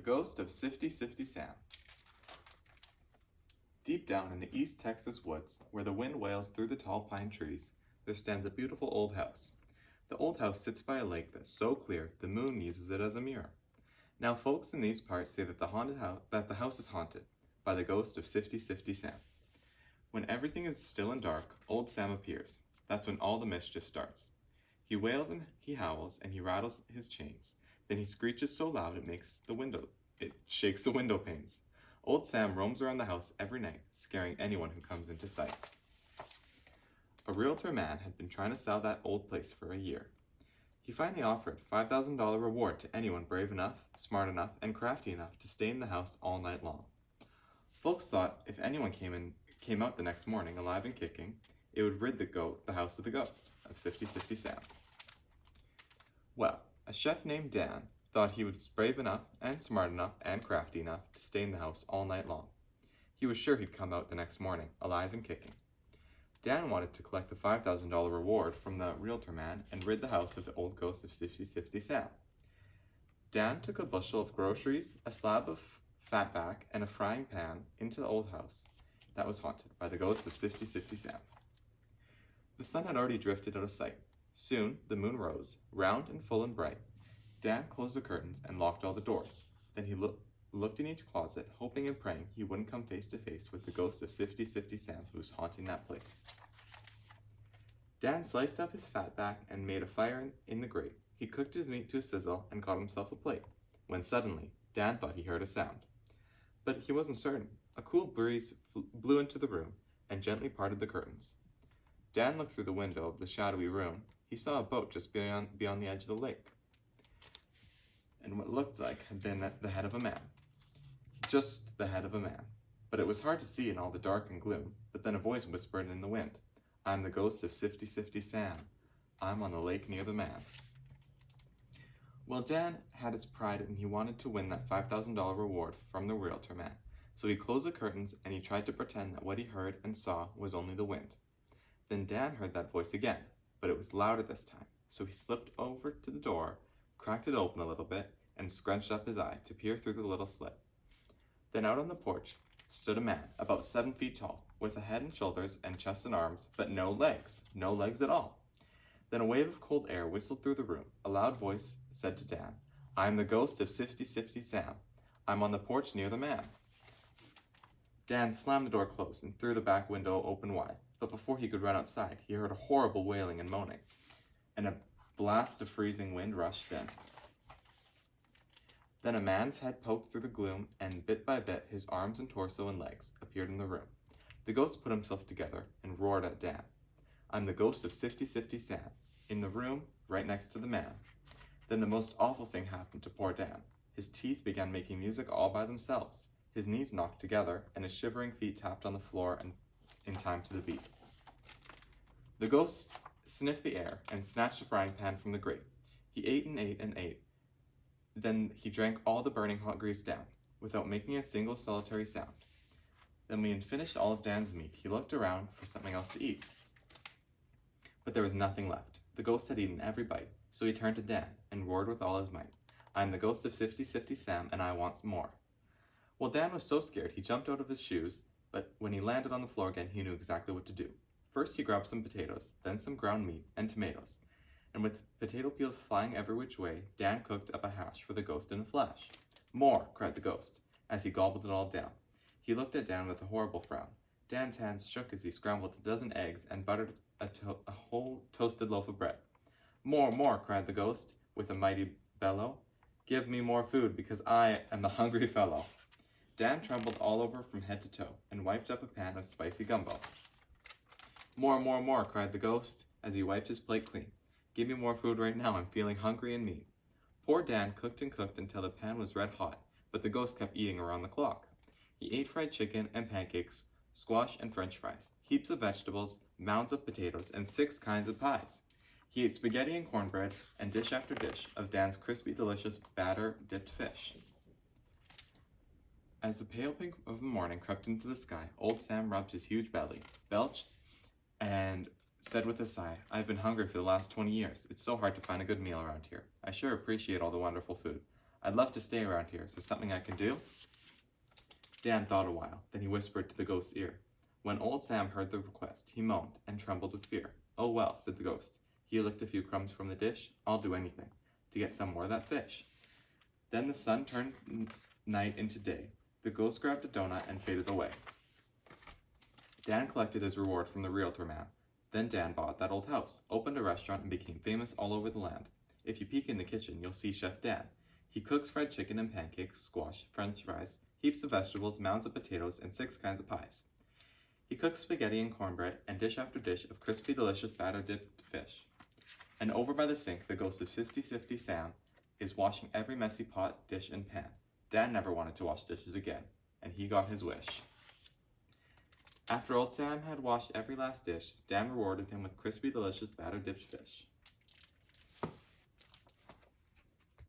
Ghost of Sifty Sifty Sam. Deep down in the East Texas woods, where the wind wails through the tall pine trees, there stands a beautiful old house. The old house sits by a lake that's so clear the moon uses it as a mirror. Now folks in these parts say that the house is haunted by the ghost of Sifty Sifty Sam. When everything is still and dark, old Sam appears. That's when all the mischief starts. He wails and he howls and he rattles his chains. Then he screeches so loud it shakes the window panes. Old Sam roams around the house every night, scaring anyone who comes into sight. A realtor man had been trying to sell that old place for a year. He finally offered $5,000 reward to anyone brave enough, smart enough, and crafty enough to stay in the house all night long. Folks thought if anyone came out the next morning alive and kicking, it would rid the house of the ghost of Sifty Sifty Sam. Well, a chef named Dan thought he was brave enough and smart enough and crafty enough to stay in the house all night long. He was sure he'd come out the next morning alive and kicking. Dan wanted to collect the $5,000 reward from the realtor man and rid the house of the old ghost of Sifty Sifty Sam. Dan took a bushel of groceries, a slab of fatback, and a frying pan into the old house that was haunted by the ghost of Sifty Sifty Sam. The sun had already drifted out of sight. Soon the moon rose, round and full and bright. Dan closed the curtains and locked all the doors. Then he looked in each closet, hoping and praying he wouldn't come face to face with the ghost of Sifty Sifty Sam who was haunting that place. Dan sliced up his fatback and made a fire in the grate. He cooked his meat to a sizzle and got himself a plate, when suddenly Dan thought he heard a sound. But he wasn't certain. A cool breeze blew into the room and gently parted the curtains. Dan looked through the window of the shadowy room. He saw a boat just beyond the edge of the lake, and what looked like had been at the head of a man. Just the head of a man. But it was hard to see in all the dark and gloom. But then a voice whispered in the wind, "I'm the ghost of Sifty Sifty Sam. I'm on the lake near the man." Well, Dan had his pride and he wanted to win that $5,000 reward from the realtor man. So he closed the curtains and he tried to pretend that what he heard and saw was only the wind. Then Dan heard that voice again, but it was louder this time. So he slipped over to the door, cracked it open a little bit, and scrunched up his eye to peer through the little slit. Then out on the porch stood a man about 7 feet tall, with a head and shoulders and chest and arms, but no legs at all. Then a wave of cold air whistled through the room. A loud voice said to Dan, "I am the ghost of Sifty Sifty Sam. I'm on the porch near the man." Dan slammed the door closed and threw the back window open wide, but before he could run outside, he heard a horrible wailing and moaning, and a blast of freezing wind rushed in. Then a man's head poked through the gloom, and bit by bit his arms and torso and legs appeared in the room. The ghost put himself together and roared at Dan, "I'm the ghost of Sifty Sifty Sam, in the room right next to the man." Then the most awful thing happened to poor Dan. His teeth began making music all by themselves. His knees knocked together, and his shivering feet tapped on the floor in time to the beat. The ghost sniffed the air and snatched the frying pan from the grate. He ate and ate and ate. Then he drank all the burning hot grease down, without making a single solitary sound. Then when he had finished all of Dan's meat, he looked around for something else to eat. But there was nothing left. The ghost had eaten every bite, so he turned to Dan and roared with all his might, "I am the ghost of Sifty Sifty Sam, and I want more." Well, Dan was so scared he jumped out of his shoes, but when he landed on the floor again, he knew exactly what to do. First he grabbed some potatoes, then some ground meat and tomatoes, and with potato peels flying every which way, Dan cooked up a hash for the ghost in a flash. "More!" cried the ghost, as he gobbled it all down. He looked at Dan with a horrible frown. Dan's hands shook as he scrambled a dozen eggs and buttered a whole toasted loaf of bread. "More, more!" cried the ghost, with a mighty bellow. "Give me more food, because I am the hungry fellow." Dan trembled all over from head to toe, and wiped up a pan of spicy gumbo. "More, more, more!" cried the ghost, as he wiped his plate clean. "Give me more food right now, I'm feeling hungry and mean." Poor Dan cooked and cooked until the pan was red hot, but the ghost kept eating around the clock. He ate fried chicken and pancakes, squash and french fries, heaps of vegetables, mounds of potatoes, and 6 kinds of pies. He ate spaghetti and cornbread, and dish after dish of Dan's crispy, delicious, batter-dipped fish. As the pale pink of the morning crept into the sky, old Sam rubbed his huge belly, belched, and said with a sigh, "I've been hungry for the last 20 years. It's so hard to find a good meal around here. I sure appreciate all the wonderful food. I'd love to stay around here. Is there something I can do? Dan thought a while, then he whispered to the ghost's ear. When old Sam heard the request, he moaned and trembled with fear. Oh well, said the ghost. He licked a few crumbs from the dish. I'll do anything to get some more of that fish. Then the sun turned night into day. The ghost grabbed a donut and faded away. Dan collected his reward from the realtor man. Then Dan bought that old house, opened a restaurant, and became famous all over the land. If you peek in the kitchen, you'll see Chef Dan. He cooks fried chicken and pancakes, squash, french fries, heaps of vegetables, mounds of potatoes, and 6 kinds of pies. He cooks spaghetti and cornbread, and dish after dish of crispy, delicious batter-dipped fish. And over by the sink, the ghost of 50-50 Sam is washing every messy pot, dish, and pan. Dan never wanted to wash dishes again, and he got his wish. After old Sam had washed every last dish, Dan rewarded him with crispy, delicious batter-dipped fish.